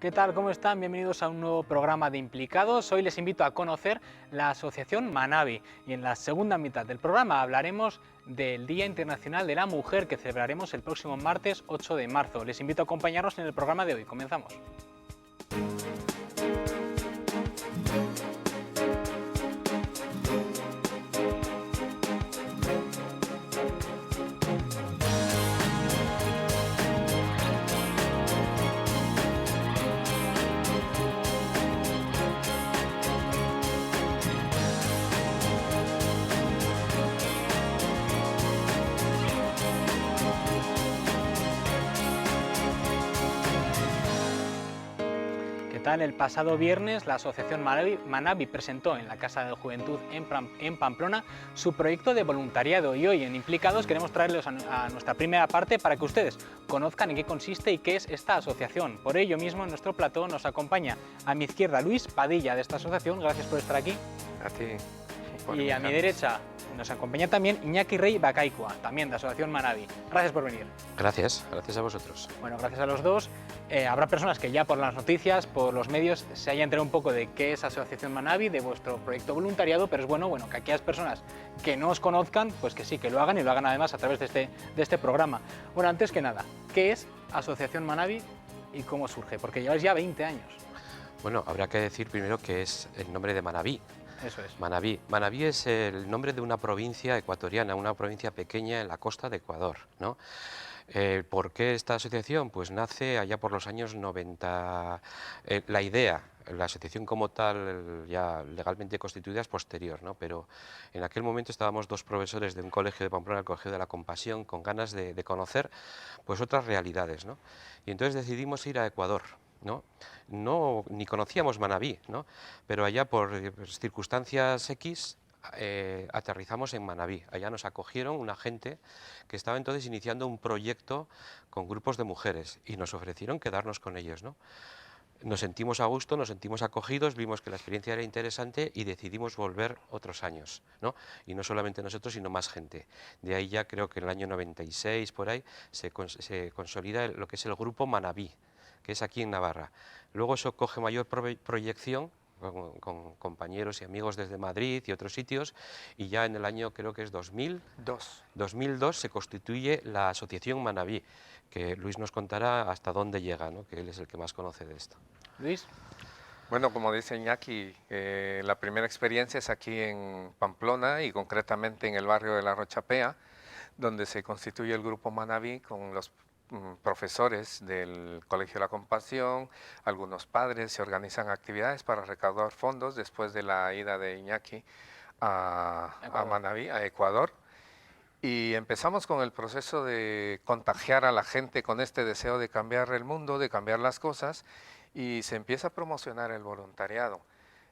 ¿Qué tal? ¿Cómo están? Bienvenidos a un nuevo programa de Implicados. Hoy les invito a conocer la asociación Manabi y en la segunda mitad del programa hablaremos del Día Internacional de la Mujer que celebraremos el próximo martes 8 de marzo. Les invito a acompañarnos en el programa de hoy. Comenzamos. ¿Qué tal? El pasado viernes la asociación Manabi presentó en la Casa de la Juventud en Pamplona su proyecto de voluntariado y hoy en Implicados queremos traerles a nuestra primera parte para que ustedes conozcan en qué consiste y qué es esta asociación. Por ello mismo en nuestro plató nos acompaña a mi izquierda Luis Padilla de esta asociación, gracias por estar aquí. A ti. Y a mi derecha nos acompaña también Iñaki Rey Bacaicua, también de Asociación Manabi. Gracias por venir. Gracias a vosotros. Bueno, gracias a los dos. Habrá personas que ya por las noticias, por los medios, se hayan enterado un poco de qué es Asociación Manabi, de vuestro proyecto voluntariado, pero es bueno que aquellas personas que no os conozcan, pues que sí, que lo hagan y lo hagan además a través de este programa. Bueno, antes que nada, ¿qué es Asociación Manabi y cómo surge? Porque lleváis ya 20 años. Bueno, habrá que decir primero que es el nombre de Manabí. Eso es. Manabí. Manabí es el nombre de una provincia ecuatoriana, una provincia pequeña en la costa de Ecuador, ¿no? ¿Por qué esta asociación? Pues nace allá por los años 90. La idea, la asociación como tal, ya legalmente constituida, es posterior, ¿no? Pero en aquel momento estábamos dos profesores de un colegio de Pamplona, el Colegio de la Compasión, con ganas de conocer pues otras realidades, ¿no? Y entonces decidimos ir a Ecuador, ¿no? Ni conocíamos Manabí, ¿no? Pero allá por circunstancias X aterrizamos en Manabí. Allá nos acogieron una gente que estaba entonces iniciando un proyecto con grupos de mujeres y nos ofrecieron quedarnos con ellos, ¿no? Nos sentimos a gusto, nos sentimos acogidos, vimos que la experiencia era interesante y decidimos volver otros años, ¿no? Y no solamente nosotros, sino más gente. De ahí ya creo que en el año 96, por ahí, se consolida lo que es el grupo Manabí, que es aquí en Navarra. Luego eso coge mayor proyección con compañeros y amigos desde Madrid y otros sitios, y ya en el año creo que es 2002 se constituye la Asociación Manabí, que Luis nos contará hasta dónde llega, ¿no? Que él es el que más conoce de esto. Luis. Bueno, como dice Iñaki, la primera experiencia es aquí en Pamplona y concretamente en el barrio de La Rochapea, donde se constituye el grupo Manabí con los profesores del Colegio de la Compasión, algunos padres, se organizan actividades para recaudar fondos después de la ida de Iñaki a Manabí, a Ecuador. Y empezamos con el proceso de contagiar a la gente con este deseo de cambiar el mundo, de cambiar las cosas, y se empieza a promocionar el voluntariado.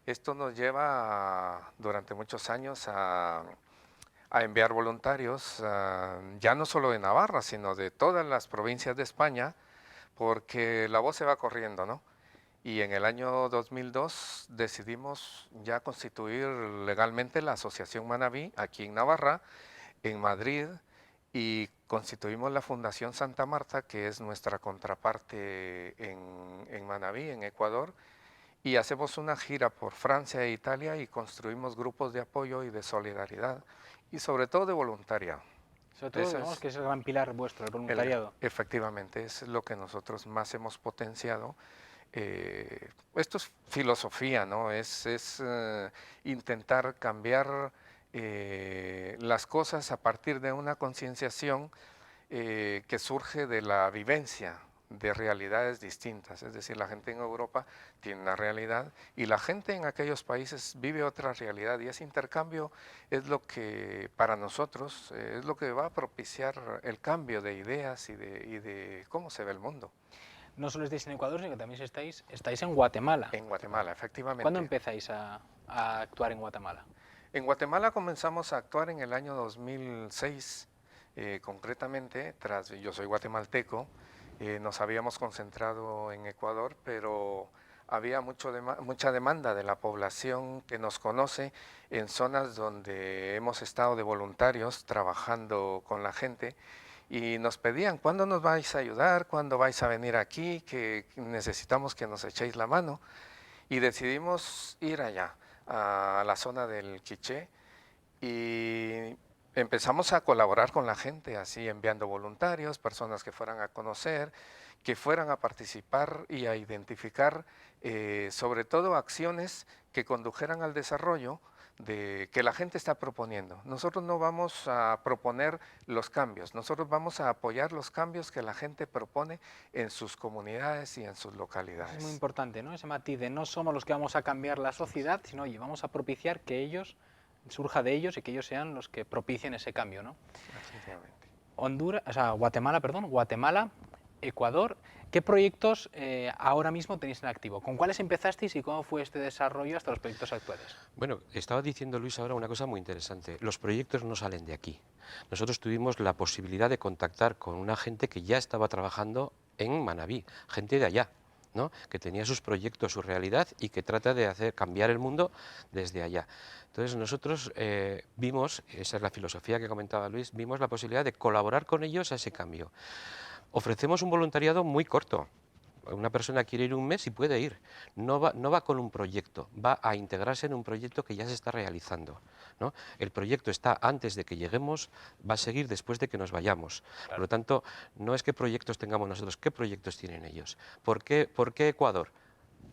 Esto nos lleva durante muchos años a enviar voluntarios, ya no solo de Navarra, sino de todas las provincias de España, porque la voz se va corriendo, ¿no? Y en el año 2002 decidimos ya constituir legalmente la Asociación Manabí aquí en Navarra, en Madrid, y constituimos la Fundación Santa Marta, que es nuestra contraparte en Manabí, en Ecuador, y hacemos una gira por Francia e Italia y construimos grupos de apoyo y de solidaridad, y sobre todo de voluntariado. Sobre todo, digamos que es el gran pilar vuestro, el voluntariado. Efectivamente, es lo que nosotros más hemos potenciado. Esto es filosofía, ¿no? Es intentar cambiar las cosas a partir de una concienciación que surge de la vivencia de realidades distintas. Es decir, la gente en Europa tiene una realidad y la gente en aquellos países vive otra realidad, y ese intercambio es lo que para nosotros es lo que va a propiciar el cambio de ideas y de cómo se ve el mundo. No solo estáis en Ecuador, sino que también estáis en Guatemala. En Guatemala, efectivamente. ¿Cuándo empezáis a actuar en Guatemala? En Guatemala comenzamos a actuar en el año 2006, concretamente, yo soy guatemalteco, nos habíamos concentrado en Ecuador, pero había mucha demanda de la población que nos conoce en zonas donde hemos estado de voluntarios trabajando con la gente, y nos pedían, ¿cuándo nos vais a ayudar? ¿Cuándo vais a venir aquí? Que necesitamos que nos echéis la mano. Y decidimos ir allá, a la zona del Quiché, y empezamos a colaborar con la gente, así enviando voluntarios, personas que fueran a conocer, que fueran a participar y a identificar sobre todo acciones que condujeran al desarrollo que la gente está proponiendo. Nosotros no vamos a proponer los cambios, nosotros vamos a apoyar los cambios que la gente propone en sus comunidades y en sus Es muy localidades. importante, ¿no? Ese matiz de no somos los que vamos a cambiar la sociedad, sino, oye, vamos a propiciar que ellos, surja de ellos y que ellos sean los que propicien ese cambio, ¿no? Efectivamente. Honduras, o sea, Guatemala, perdón, Guatemala, Ecuador. ¿Qué proyectos ahora mismo tenéis en activo? ¿Con cuáles empezasteis y cómo fue este desarrollo hasta los proyectos actuales? Bueno, estaba diciendo Luis ahora una cosa muy interesante. Los proyectos no salen de aquí. Nosotros tuvimos la posibilidad de contactar con una gente que ya estaba trabajando en Manabí, gente de allá, ¿no? Que tenía sus proyectos, su realidad y que trata de hacer cambiar el mundo desde allá. Entonces nosotros vimos, esa es la filosofía que comentaba Luis, vimos la posibilidad de colaborar con ellos a ese cambio. Ofrecemos un voluntariado muy corto. Una persona quiere ir un mes y puede ir. No va con un proyecto, va a integrarse en un proyecto que ya se está realizando, ¿no? El proyecto está antes de que lleguemos, va a seguir después de que nos vayamos. Claro. Por lo tanto, no es qué proyectos tengamos nosotros, qué proyectos tienen ellos. ¿Por qué Ecuador?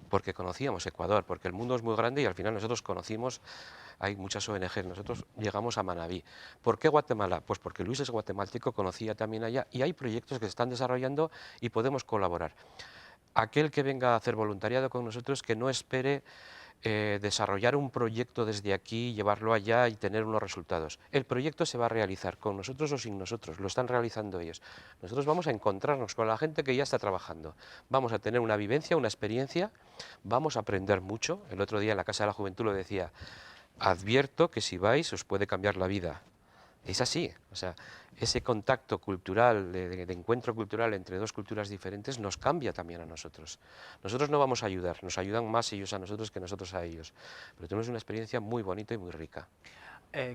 Porque conocíamos Ecuador, porque el mundo es muy grande y al final nosotros conocimos, hay muchas ONG, nosotros llegamos a Manabí. ¿Por qué Guatemala? Pues porque Luis es guatemalteco, conocía también allá y hay proyectos que se están desarrollando y podemos colaborar. Aquel que venga a hacer voluntariado con nosotros que no espere desarrollar un proyecto desde aquí, llevarlo allá y tener unos resultados. El proyecto se va a realizar con nosotros o sin nosotros, lo están realizando ellos. Nosotros vamos a encontrarnos con la gente que ya está trabajando, vamos a tener una vivencia, una experiencia, vamos a aprender mucho. El otro día en la Casa de la Juventud lo decía, advierto que si vais os puede cambiar la vida. Es así, o sea, ese contacto cultural, de encuentro cultural entre dos culturas diferentes nos cambia también a nosotros. Nosotros no vamos a ayudar, nos ayudan más ellos a nosotros que nosotros a ellos, pero tenemos una experiencia muy bonita y muy rica.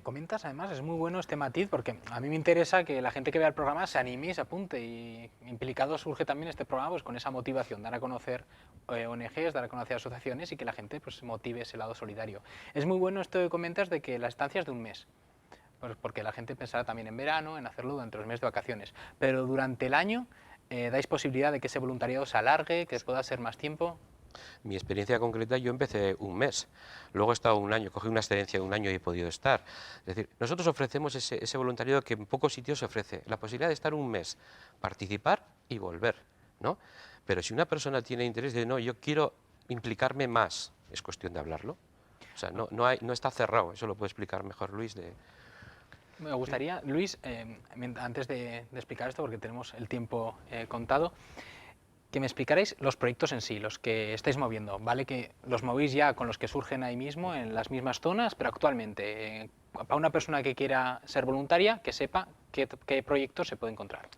Comentas, además, es muy bueno este matiz porque a mí me interesa que la gente que vea el programa se anime y se apunte y implicado surge también este programa pues, con esa motivación, dar a conocer ONGs, dar a conocer asociaciones y que la gente pues, motive ese lado solidario. Es muy bueno esto que comentas de que la estancia es de un mes. Pues porque la gente pensará también en verano, en hacerlo durante los meses de vacaciones. Pero durante el año, ¿dais posibilidad de que ese voluntariado se alargue, que pueda ser más tiempo? Mi experiencia concreta, yo empecé un mes, luego he estado un año, cogí una excedencia de un año y he podido estar. Es decir, nosotros ofrecemos ese voluntariado que en pocos sitios se ofrece, la posibilidad de estar un mes, participar y volver, ¿no? Pero si una persona tiene interés de, no, yo quiero implicarme más, es cuestión de hablarlo. O sea, no está cerrado, eso lo puede explicar mejor Luis. Me gustaría, Luis, antes de explicar esto, porque tenemos el tiempo contado, que me explicarais los proyectos en sí, los que estáis moviendo. Vale que los movéis ya con los que surgen ahí mismo, en las mismas zonas, pero actualmente, para una persona que quiera ser voluntaria, que sepa qué proyectos se puede encontrar.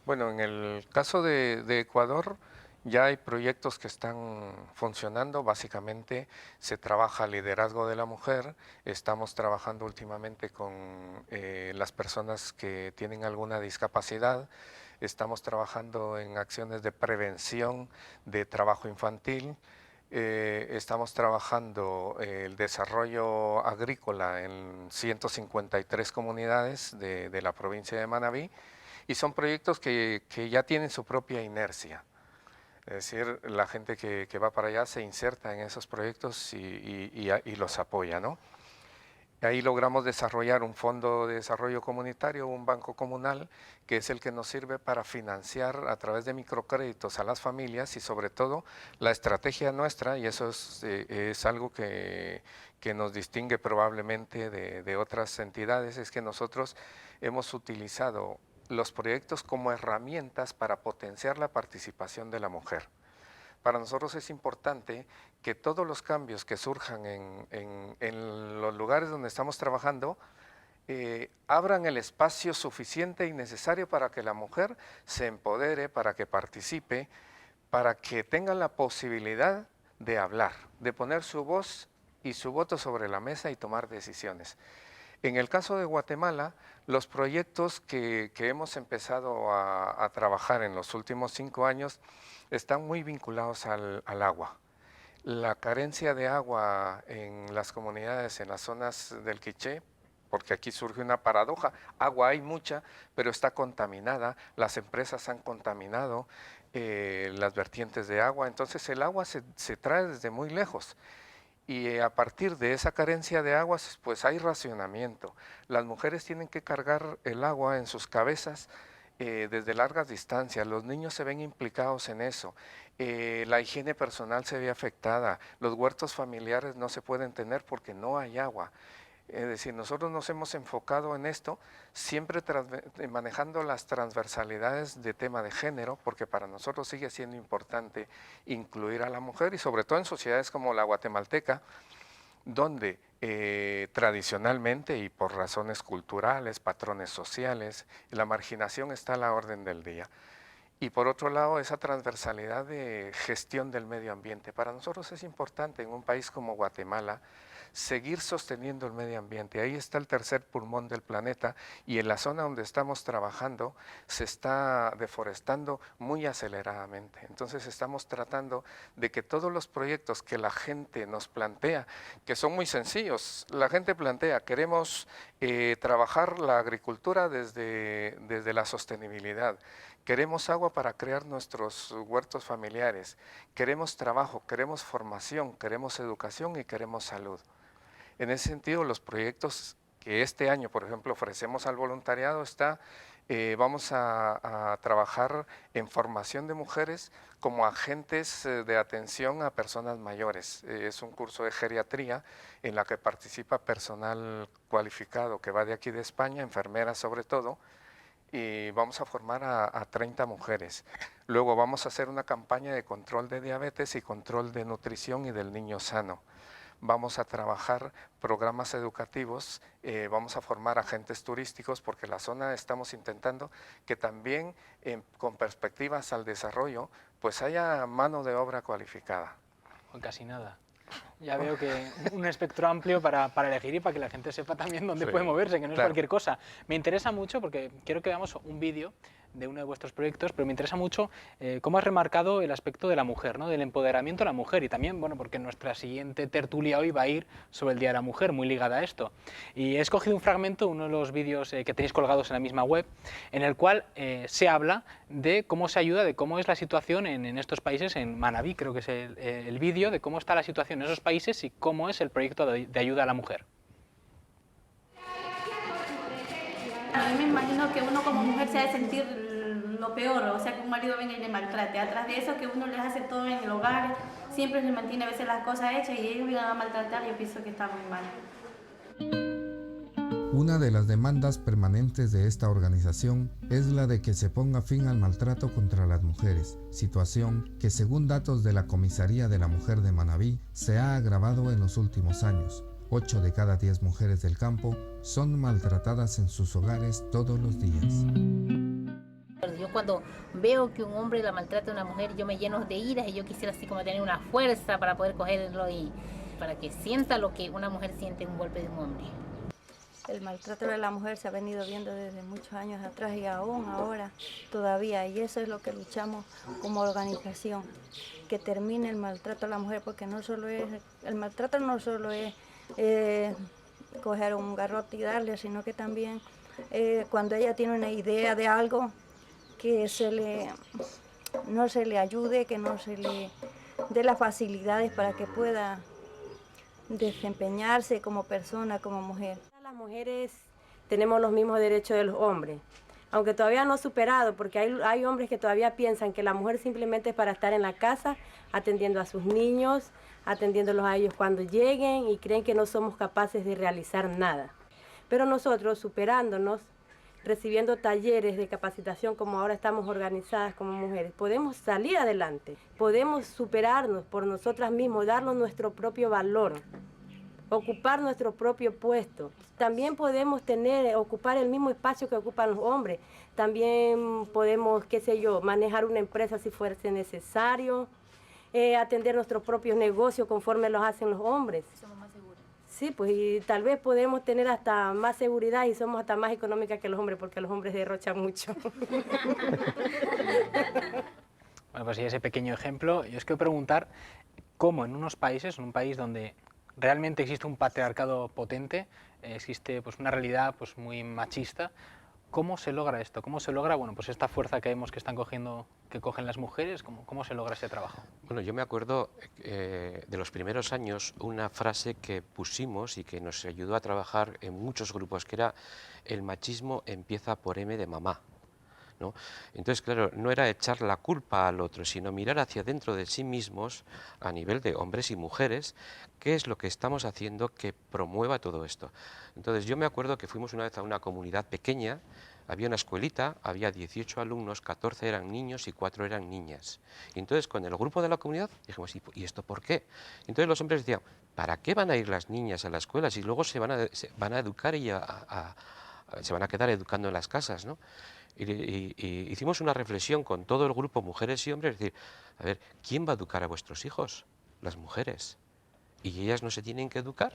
Bueno, en el caso de Ecuador ya hay proyectos que están funcionando. Básicamente se trabaja liderazgo de la mujer. Estamos trabajando últimamente con las personas que tienen alguna discapacidad. Estamos trabajando en acciones de prevención de trabajo infantil. Estamos trabajando el desarrollo agrícola en 153 comunidades de la provincia de Manabí. Y son proyectos que ya tienen su propia inercia. Es decir, la gente que va para allá se inserta en esos proyectos y los apoya, ¿no? Ahí logramos desarrollar un fondo de desarrollo comunitario, un banco comunal, que es el que nos sirve para financiar a través de microcréditos a las familias y sobre todo la estrategia nuestra, y eso es algo que nos distingue probablemente de otras entidades, es que nosotros hemos utilizado los proyectos como herramientas para potenciar la participación de la mujer. Para nosotros es importante que todos los cambios que surjan en los lugares donde estamos trabajando abran el espacio suficiente y necesario para que la mujer se empodere, para que participe, para que tenga la posibilidad de hablar, de poner su voz y su voto sobre la mesa y tomar decisiones. En el caso de Guatemala, los proyectos que hemos empezado a trabajar en los últimos 5 años están muy vinculados al agua. La carencia de agua en las comunidades, en las zonas del Quiché, porque aquí surge una paradoja, agua hay mucha, pero está contaminada, las empresas han contaminado las vertientes de agua, entonces el agua se trae desde muy lejos. Y a partir de esa carencia de aguas, pues hay racionamiento. Las mujeres tienen que cargar el agua en sus cabezas desde largas distancias. Los niños se ven implicados en eso. La higiene personal se ve afectada. Los huertos familiares no se pueden tener porque no hay agua. Es decir, nosotros nos hemos enfocado en esto, siempre manejando las transversalidades de tema de género, porque para nosotros sigue siendo importante incluir a la mujer y sobre todo en sociedades como la guatemalteca, donde tradicionalmente y por razones culturales, patrones sociales, la marginación está a la orden del día. Y por otro lado, esa transversalidad de gestión del medio ambiente. Para nosotros es importante en un país como Guatemala seguir sosteniendo el medio ambiente. Ahí está el tercer pulmón del planeta y en la zona donde estamos trabajando se está deforestando muy aceleradamente. Entonces estamos tratando de que todos los proyectos que la gente nos plantea, que son muy sencillos, la gente plantea, queremos trabajar la agricultura desde la sostenibilidad. Queremos agua para crear nuestros huertos familiares, queremos trabajo, queremos formación, queremos educación y queremos salud. En ese sentido, los proyectos que este año, por ejemplo, ofrecemos al voluntariado vamos a trabajar en formación de mujeres como agentes de atención a personas mayores. Es un curso de geriatría en la que participa personal cualificado que va de aquí de España, enfermeras sobre todo, y vamos a formar a 30 mujeres. Luego vamos a hacer una campaña de control de diabetes y control de nutrición y del niño sano. Vamos a trabajar programas educativos, vamos a formar agentes turísticos porque la zona estamos intentando que también con perspectivas al desarrollo pues haya mano de obra cualificada. O casi nada. Ya veo que un espectro amplio para elegir y para que la gente sepa también dónde puede moverse, que no es cualquier cosa. Me interesa mucho, porque quiero que veamos un vídeo de uno de vuestros proyectos, pero me interesa mucho cómo has remarcado el aspecto de la mujer, ¿no? Del empoderamiento de la mujer, y también, bueno, porque nuestra siguiente tertulia hoy va a ir sobre el Día de la Mujer, muy ligada a esto. Y he escogido un fragmento, uno de los vídeos que tenéis colgados en la misma web, en el cual se habla de cómo se ayuda, de cómo es la situación en estos países, en Manabí, creo que es el vídeo, de cómo está la situación en esos países y cómo es el proyecto de ayuda a la mujer. A mí me imagino que uno como mujer se ha de sentir lo peor, o sea, que un marido venga y le maltrate. Atrás de eso, que uno les hace todo en el hogar, siempre se mantiene a veces las cosas hechas y ellos vengan a maltratar, yo pienso que está muy mal. Una de las demandas permanentes de esta organización es la de que se ponga fin al maltrato contra las mujeres, situación que según datos de la Comisaría de la Mujer de Manabí se ha agravado en los últimos años. 8 de cada 10 mujeres del campo son maltratadas en sus hogares todos los días. Yo cuando veo que un hombre la maltrata a una mujer, yo me lleno de ira y yo quisiera así como tener una fuerza para poder cogerlo y para que sienta lo que una mujer siente en un golpe de un hombre. El maltrato de la mujer se ha venido viendo desde muchos años atrás y aún ahora todavía, y eso es lo que luchamos como organización, que termine el maltrato a la mujer, porque no solo es, el maltrato no solo es coger un garrote y darle, sino que también cuando ella tiene una idea de algo, que no se le ayude, que no se le dé las facilidades para que pueda desempeñarse como persona, como mujer. Las mujeres tenemos los mismos derechos de los hombres, aunque todavía no superado, porque hay hombres que todavía piensan que la mujer simplemente es para estar en la casa, atendiendo a sus niños, atendiéndolos a ellos cuando lleguen y creen que no somos capaces de realizar nada. Pero nosotros, superándonos, recibiendo talleres de capacitación como ahora estamos organizadas como mujeres, podemos salir adelante, podemos superarnos por nosotras mismas, darnos nuestro propio valor, ocupar nuestro propio puesto. También podemos ocupar el mismo espacio que ocupan los hombres. También podemos, qué sé yo, manejar una empresa si fuese necesario, atender nuestros propios negocios conforme los hacen los hombres. Somos más seguros. Sí, pues y tal vez podemos tener hasta más seguridad y somos hasta más económicas que los hombres, porque los hombres derrochan mucho. Bueno, pues y ese pequeño ejemplo, yo os quiero preguntar cómo en unos países, en un país donde realmente existe un patriarcado potente, existe pues una realidad pues muy machista, ¿cómo se logra esto? ¿Cómo se logra, bueno, pues esta fuerza que vemos que están cogiendo, que cogen las mujeres? ¿Cómo se logra ese trabajo? Bueno, yo me acuerdo de los primeros años una frase que pusimos y que nos ayudó a trabajar en muchos grupos, que era: el machismo empieza por M de mamá, ¿no? Entonces, claro, no era echar la culpa al otro, sino mirar hacia dentro de sí mismos, a nivel de hombres y mujeres, qué es lo que estamos haciendo que promueva todo esto. Entonces, yo me acuerdo que fuimos una vez a una comunidad pequeña, había una escuelita, había 18 alumnos, 14 eran niños y 4 eran niñas. Y entonces, con el grupo de la comunidad, dijimos: ¿y esto por qué? Y entonces los hombres decían: ¿para qué van a ir las niñas a la escuela si luego se van a educar y se van a quedar educando en las casas, ¿no? Y hicimos una reflexión con todo el grupo, mujeres y hombres, es decir, a ver, ¿quién va a educar a vuestros hijos? Las mujeres. ¿Y ellas no se tienen que educar?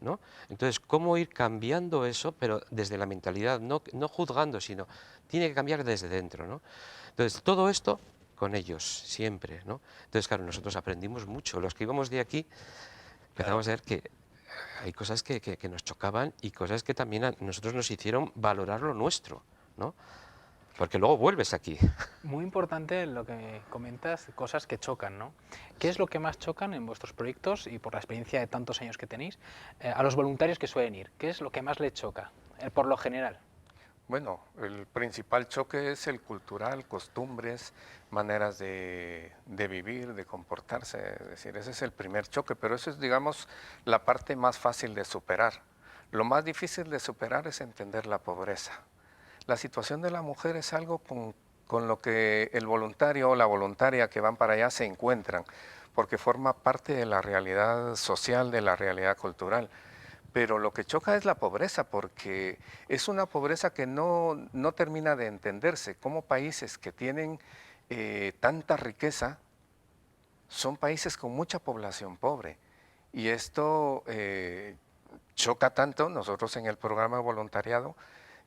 ¿No? Entonces, ¿cómo ir cambiando eso, pero desde la mentalidad, no juzgando, sino tiene que cambiar desde dentro, ¿no? Entonces, todo esto con ellos, siempre, ¿no? Entonces, claro, nosotros aprendimos mucho. Los que íbamos de aquí, empezamos a ver que hay cosas que nos chocaban y cosas que también a nosotros nos hicieron valorar lo nuestro, ¿no? Porque luego vuelves aquí. Muy importante lo que comentas, cosas que chocan, ¿no? ¿Qué es lo que más chocan en vuestros proyectos y por la experiencia de tantos años que tenéis a los voluntarios que suelen ir? ¿Qué es lo que más les choca, por lo general? Bueno, el principal choque es el cultural, costumbres, maneras de vivir, de comportarse. Es decir, ese es el primer choque, pero eso es, digamos, la parte más fácil de superar. Lo más difícil de superar es entender la pobreza. La situación de la mujer es algo con lo que el voluntario o la voluntaria que van para allá se encuentran, porque forma parte de la realidad social, de la realidad cultural. Pero lo que choca es la pobreza, porque es una pobreza que no termina de entenderse. Como países que tienen tanta riqueza, son países con mucha población pobre. Y esto choca tanto. Nosotros en el programa de voluntariado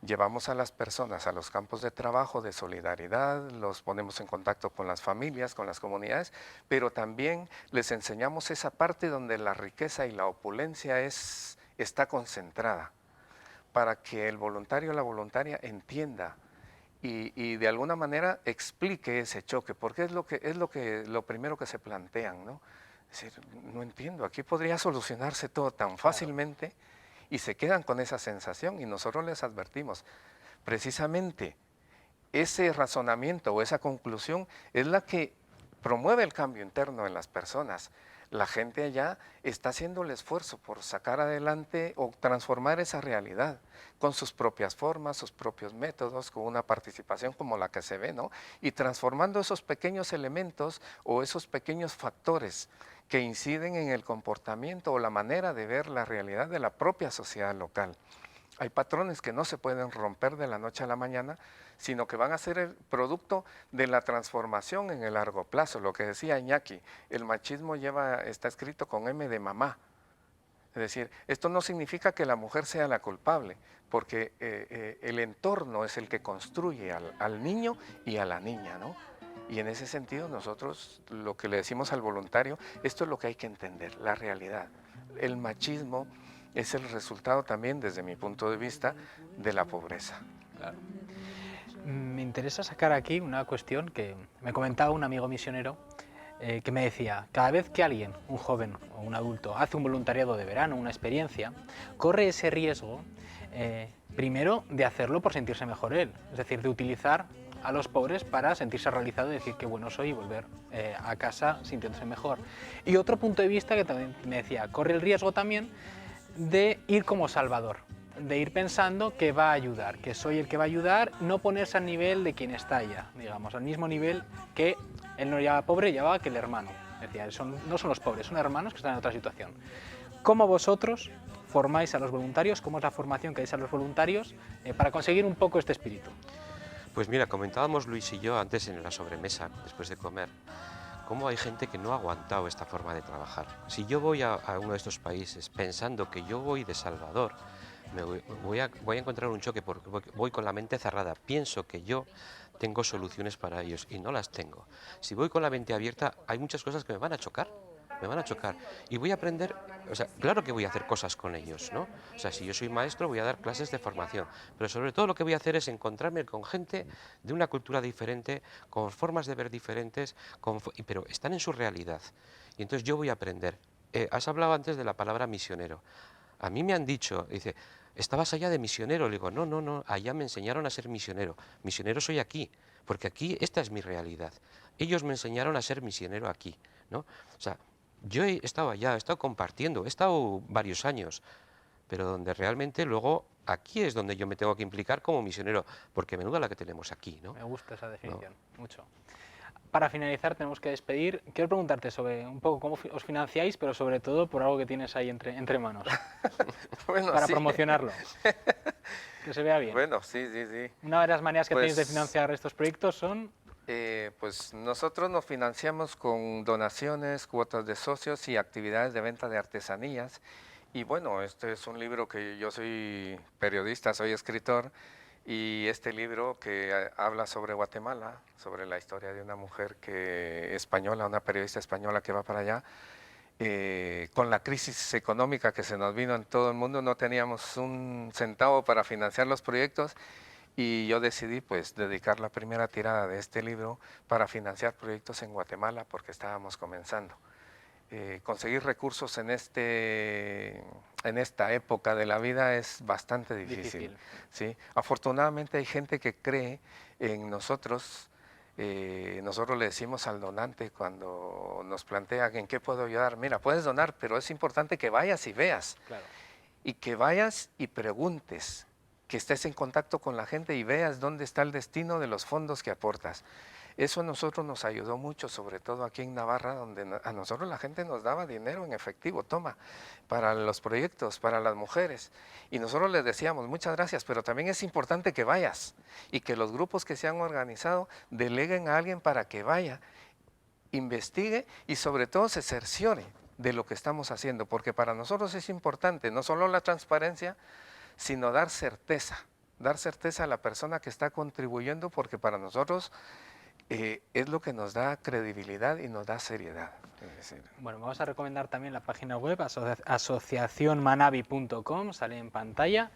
llevamos a las personas a los campos de trabajo de solidaridad, los ponemos en contacto con las familias, con las comunidades, pero también les enseñamos esa parte donde la riqueza y la opulencia está concentrada, para que el voluntario o la voluntaria entienda y de alguna manera explique ese choque, porque es lo primero que se plantean, ¿no? Es decir, no entiendo, aquí podría solucionarse todo tan fácilmente. Y se quedan con esa sensación y nosotros les advertimos, precisamente ese razonamiento o esa conclusión es la que promueve el cambio interno en las personas. La gente allá está haciendo el esfuerzo por sacar adelante o transformar esa realidad con sus propias formas, sus propios métodos, con una participación como la que se ve, ¿no? Y transformando esos pequeños elementos o esos pequeños factores que inciden en el comportamiento o la manera de ver la realidad de la propia sociedad local. Hay patrones que no se pueden romper de la noche a la mañana, sino que van a ser el producto de la transformación en el largo plazo. Lo que decía Iñaki, el machismo está escrito con M de mamá. Es decir, esto no significa que la mujer sea la culpable, porque el entorno es el que construye al niño y a la niña, ¿no? Y en ese sentido nosotros lo que le decimos al voluntario, esto es lo que hay que entender, la realidad. El machismo es el resultado también, desde mi punto de vista, de la pobreza. Claro. Me interesa sacar aquí una cuestión que me comentaba un amigo misionero que me decía: cada vez que alguien, un joven o un adulto, hace un voluntariado de verano, una experiencia, corre ese riesgo, primero, de hacerlo por sentirse mejor él, es decir, de utilizar a los pobres para sentirse realizado y decir qué bueno soy y volver a casa sintiéndose mejor. Y otro punto de vista que también me decía, corre el riesgo también de ir como salvador, de ir pensando que va a ayudar, que soy el que va a ayudar, no ponerse al nivel de quien está allá, digamos, al mismo nivel que él no llamaba pobre, llamaba que el hermano. Decía, no son los pobres, son hermanos que están en otra situación. ¿Cómo vosotros formáis a los voluntarios? ¿Cómo es la formación que dais a los voluntarios para conseguir un poco este espíritu? Pues mira, comentábamos Luis y yo antes en la sobremesa, después de comer, cómo hay gente que no ha aguantado esta forma de trabajar. Si yo voy a uno de estos países pensando que yo voy de Salvador, voy a encontrar un choque porque voy con la mente cerrada. Pienso que yo tengo soluciones para ellos y no las tengo. Si voy con la mente abierta, hay muchas cosas que me van a chocar. Y voy a aprender, o sea, claro que voy a hacer cosas con ellos, ¿no? O sea, si yo soy maestro voy a dar clases de formación, pero sobre todo lo que voy a hacer es encontrarme con gente de una cultura diferente, con formas de ver diferentes, pero están en su realidad. Y entonces yo voy a aprender. Has hablado antes de la palabra misionero. A mí me han dicho, dice, ¿estabas allá de misionero? Le digo, no, allá me enseñaron a ser misionero. Misionero soy aquí, porque aquí esta es mi realidad. Ellos me enseñaron a ser misionero aquí, ¿no? O sea, yo he estado allá, he estado compartiendo, he estado varios años, pero donde realmente luego aquí es donde yo me tengo que implicar como misionero, porque menuda la que tenemos aquí, ¿no? Me gusta esa definición, mucho. Para finalizar tenemos que despedir. Quiero preguntarte sobre un poco cómo os financiáis, pero sobre todo por algo que tienes ahí entre manos, Bueno, para sí. promocionarlo, que se vea bien. Bueno, sí. Una de las maneras que tenéis de Pues, financiar estos proyectos son... Pues nosotros nos financiamos con donaciones, cuotas de socios y actividades de venta de artesanías. Y bueno, este es un libro que yo soy periodista, soy escritor, y este libro que habla sobre Guatemala, sobre la historia de una mujer española, una periodista española que va para allá, con la crisis económica que se nos vino en todo el mundo, no teníamos un centavo para financiar los proyectos. Y yo decidí pues dedicar la primera tirada de este libro para financiar proyectos en Guatemala porque estábamos comenzando. Conseguir recursos en esta época de la vida es bastante difícil. ¿Sí? Afortunadamente hay gente que cree en nosotros. Nosotros le decimos al donante cuando nos plantea en qué puedo ayudar, mira, puedes donar, pero es importante que vayas y veas. Claro. Y que vayas y preguntes, que estés en contacto con la gente y veas dónde está el destino de los fondos que aportas. Eso a nosotros nos ayudó mucho, sobre todo aquí en Navarra, donde a nosotros la gente nos daba dinero en efectivo, toma, para los proyectos, para las mujeres. Y nosotros les decíamos, muchas gracias, pero también es importante que vayas y que los grupos que se han organizado deleguen a alguien para que vaya, investigue y sobre todo se cerciore de lo que estamos haciendo, porque para nosotros es importante no solo la transparencia, sino dar certeza a la persona que está contribuyendo, porque para nosotros es lo que nos da credibilidad y nos da seriedad. Bueno, vamos a recomendar también la página web asociacionmanavi.com, sale en pantalla,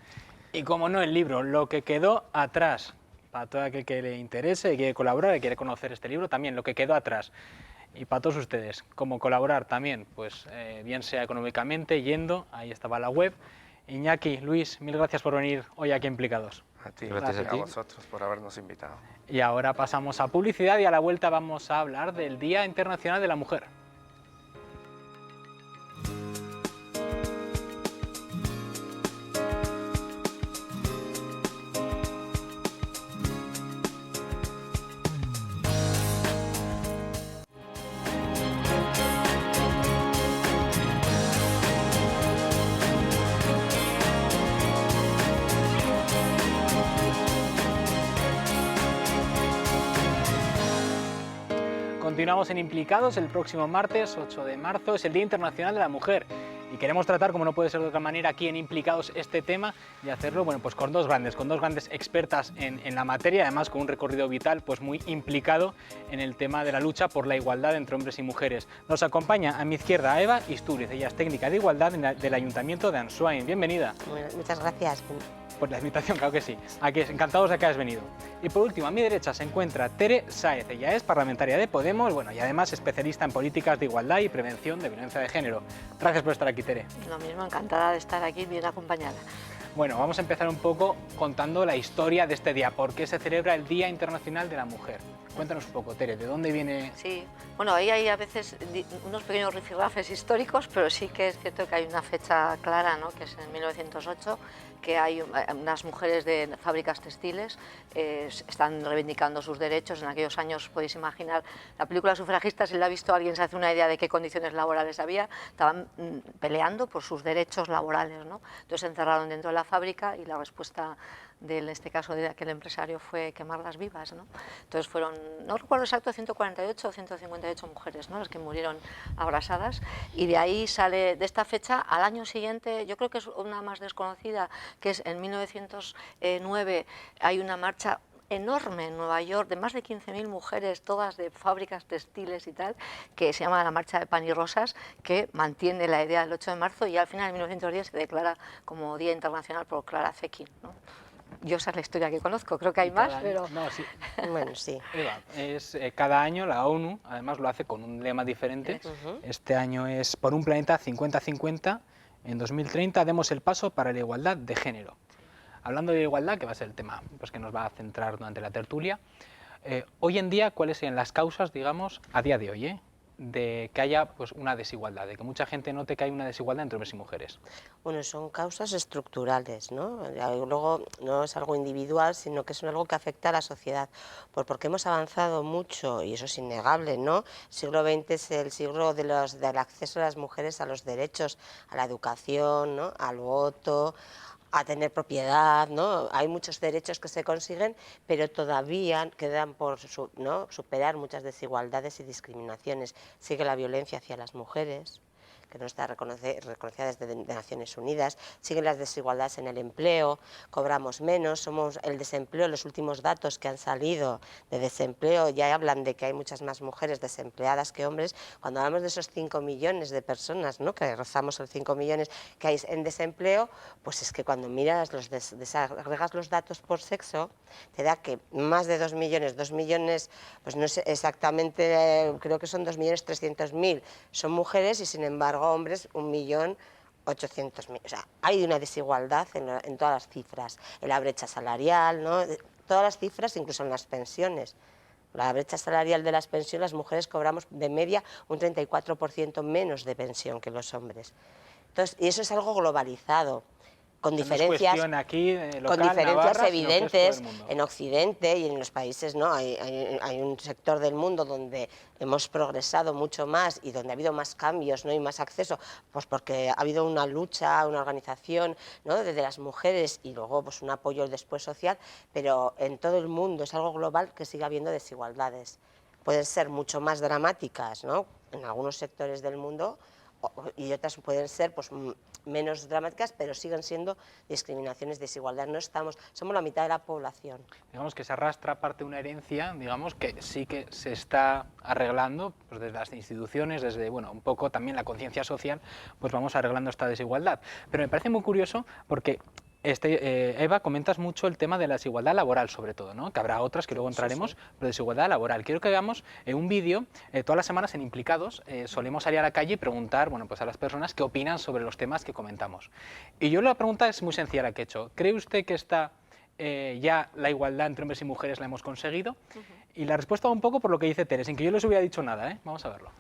y como no el libro, Lo que quedó atrás, para todo aquel que le interese y quiere colaborar y quiere conocer este libro, también Lo que quedó atrás. Y para todos ustedes, cómo colaborar también, pues bien sea económicamente, yendo, ahí estaba la web. Iñaki, Luis, mil gracias por venir hoy aquí a Implicados. A ti, Gracias a ti. a vosotros por habernos invitado. Y ahora pasamos a publicidad y a la vuelta vamos a hablar del Día Internacional de la Mujer. Continuamos en Implicados. El próximo martes, 8 de marzo, es el Día Internacional de la Mujer. Y queremos tratar, como no puede ser de otra manera, aquí en Implicados este tema y hacerlo bueno, pues con dos grandes expertas en la materia, además con un recorrido vital pues muy implicado en el tema de la lucha por la igualdad entre hombres y mujeres. Nos acompaña a mi izquierda Eva Istúriz, ella es técnica de igualdad del Ayuntamiento de Ansoain. Bienvenida. Bueno, muchas gracias. Por la invitación, claro que sí. Aquí encantados de que hayas venido. Y por último, a mi derecha se encuentra Tere Sáez. Ella es parlamentaria de Podemos, bueno, y además especialista en políticas de igualdad y prevención de violencia de género. Gracias por estar aquí, Tere. Lo mismo, encantada de estar aquí bien acompañada. Bueno, vamos a empezar un poco contando la historia de este día. ¿Por qué se celebra el Día Internacional de la Mujer? Cuéntanos un poco, Tere, ¿de dónde viene? Sí, bueno, ahí hay a veces unos pequeños rifirrafes históricos, pero sí que es cierto que hay una fecha clara, ¿no? Que es en 1908, que hay unas mujeres de fábricas textiles están reivindicando sus derechos. En aquellos años, podéis imaginar, la película Sufragistas, si la ha visto alguien se hace una idea de qué condiciones laborales había, estaban peleando por sus derechos laborales, ¿no? Entonces se encerraron dentro de la fábrica y la respuesta en este caso de aquel empresario, fue quemarlas vivas, ¿no? Entonces fueron, no recuerdo exacto, 148 o 158 mujeres, ¿no?, las que murieron abrasadas, y de ahí sale, de esta fecha, al año siguiente, yo creo que es una más desconocida, que es en 1909, hay una marcha enorme en Nueva York de más de 15.000 mujeres, todas de fábricas textiles y tal, que se llama la Marcha de Pan y Rosas, que mantiene la idea del 8 de marzo y al final en 1910 se declara como Día Internacional por Clara Zetkin, ¿no? Yo esa es la historia que conozco, creo que hay más, pero... No, sí. Bueno, sí. Eva, cada año la ONU, además lo hace con un lema diferente. Este año es por un planeta 50-50, en 2030 demos el paso para la igualdad de género. Hablando de igualdad, que va a ser el tema pues, que nos va a centrar durante la tertulia, hoy en día, ¿cuáles serían las causas, digamos, a día de hoy, de que haya pues, una desigualdad, de que mucha gente note que hay una desigualdad entre hombres y mujeres? Bueno, son causas estructurales, ¿no? Luego no es algo individual, sino que es algo que afecta a la sociedad, porque hemos avanzado mucho, y eso es innegable, ¿no? El siglo XX es el siglo del acceso de las mujeres a los derechos, a la educación, ¿no?, al voto, a tener propiedad, ¿no? Hay muchos derechos que se consiguen, pero todavía quedan por superar muchas desigualdades y discriminaciones. Sigue la violencia hacia las mujeres, que no está reconocida desde Naciones Unidas, siguen las desigualdades en el empleo, cobramos menos, el desempleo, los últimos datos que han salido de desempleo ya hablan de que hay muchas más mujeres desempleadas que hombres. Cuando hablamos de esos 5 millones de personas, ¿no?, que rozamos los 5 millones que hay en desempleo, pues es que cuando miras, desagregas los datos por sexo, te da que más de 2 millones, pues no sé exactamente, creo que son 2.300.000, son mujeres y sin embargo hombres 1.800.000. O sea, hay una desigualdad en todas las cifras, en la brecha salarial, ¿no?, todas las cifras, incluso en las pensiones. La brecha salarial de las pensiones, las mujeres cobramos de media un 34% menos de pensión que los hombres. Entonces, y eso es algo globalizado, con diferencias, aquí, local, con diferencias Navarra, evidentes en Occidente y en los países, ¿no? Hay un sector del mundo donde hemos progresado mucho más y donde ha habido más cambios, ¿no?, y más acceso, pues porque ha habido una lucha, una organización, ¿no?, desde las mujeres y luego pues un apoyo después social, pero en todo el mundo es algo global que sigue habiendo desigualdades. Pueden ser mucho más dramáticas, ¿no?, en algunos sectores del mundo, y otras pueden ser pues menos dramáticas, pero siguen siendo discriminaciones, desigualdad. Somos la mitad de la población. Digamos que se arrastra parte de una herencia, digamos que sí que se está arreglando pues desde las instituciones, desde bueno, un poco también la conciencia social, pues vamos arreglando esta desigualdad. Pero me parece muy curioso porque Eva, comentas mucho el tema de la desigualdad laboral, sobre todo, ¿no?, que habrá otras que luego entraremos, sí. Pero desigualdad laboral. Quiero que veamos un vídeo, todas las semanas en Implicados, solemos salir a la calle y preguntar, bueno, pues a las personas qué opinan sobre los temas que comentamos. Y yo la pregunta es muy sencilla la que he hecho. ¿Cree usted que ya la igualdad entre hombres y mujeres la hemos conseguido? Y la respuesta va un poco por lo que dice Tere, sin que yo les hubiera dicho nada, ¿eh? Vamos a verlo.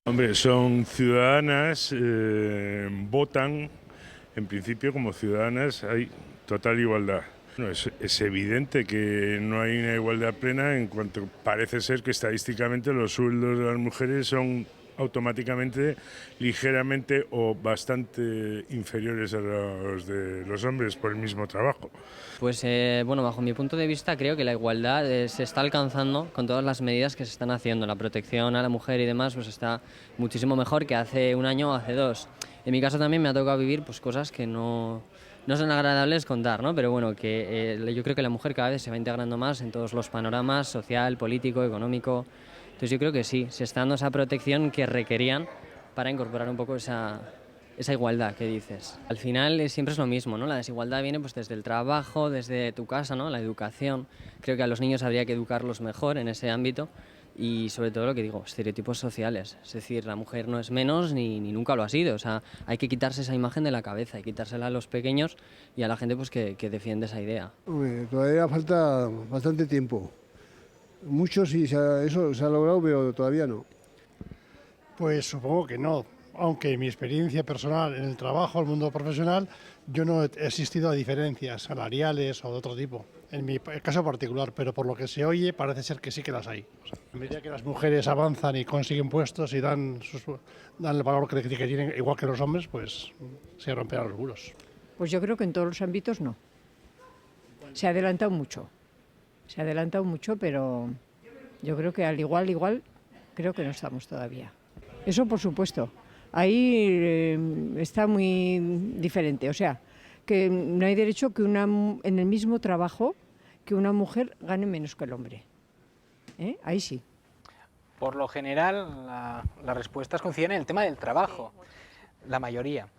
Hombre, son ciudadanas, votan. En principio, como ciudadanas, hay total igualdad. Bueno, es evidente que no hay una igualdad plena en cuanto parece ser que estadísticamente los sueldos de las mujeres son automáticamente, ligeramente o bastante inferiores a los de los hombres por el mismo trabajo. Pues bueno, bajo mi punto de vista creo que la igualdad se está alcanzando con todas las medidas que se están haciendo. La protección a la mujer y demás pues está muchísimo mejor que hace un año o hace 2. En mi caso también me ha tocado vivir pues cosas que no son agradables contar, ¿no? Pero bueno, que yo creo que la mujer cada vez se va integrando más en todos los panoramas, social, político, económico. Entonces yo creo que sí, se está dando esa protección que requerían para incorporar un poco esa igualdad que dices. Al final siempre es lo mismo, ¿no? La desigualdad viene pues desde el trabajo, desde tu casa, ¿no?, la educación. Creo que a los niños habría que educarlos mejor en ese ámbito. Y sobre todo lo que digo, estereotipos sociales. Es decir, la mujer no es menos ni nunca lo ha sido. O sea, hay que quitarse esa imagen de la cabeza, hay que quitársela a los pequeños y a la gente pues que defiende esa idea. Todavía falta bastante tiempo. Mucho sí, eso se ha logrado, pero todavía no. Pues supongo que no. Aunque en mi experiencia personal en el trabajo, el mundo profesional, yo no he asistido a diferencias salariales o de otro tipo, en mi caso particular, pero por lo que se oye parece ser que sí que las hay. O sea, a medida que las mujeres avanzan y consiguen puestos y dan el valor que tienen igual que los hombres, pues se romperán los muros. Pues yo creo que en todos los ámbitos no. Se ha adelantado mucho. Se ha adelantado mucho, pero yo creo que al igual, creo que no estamos todavía. Eso por supuesto. Ahí está muy diferente. O sea, que no hay derecho que en el mismo trabajo que una mujer gane menos que el hombre. Ahí sí. Por lo general, las respuestas coinciden en el tema del trabajo, la mayoría.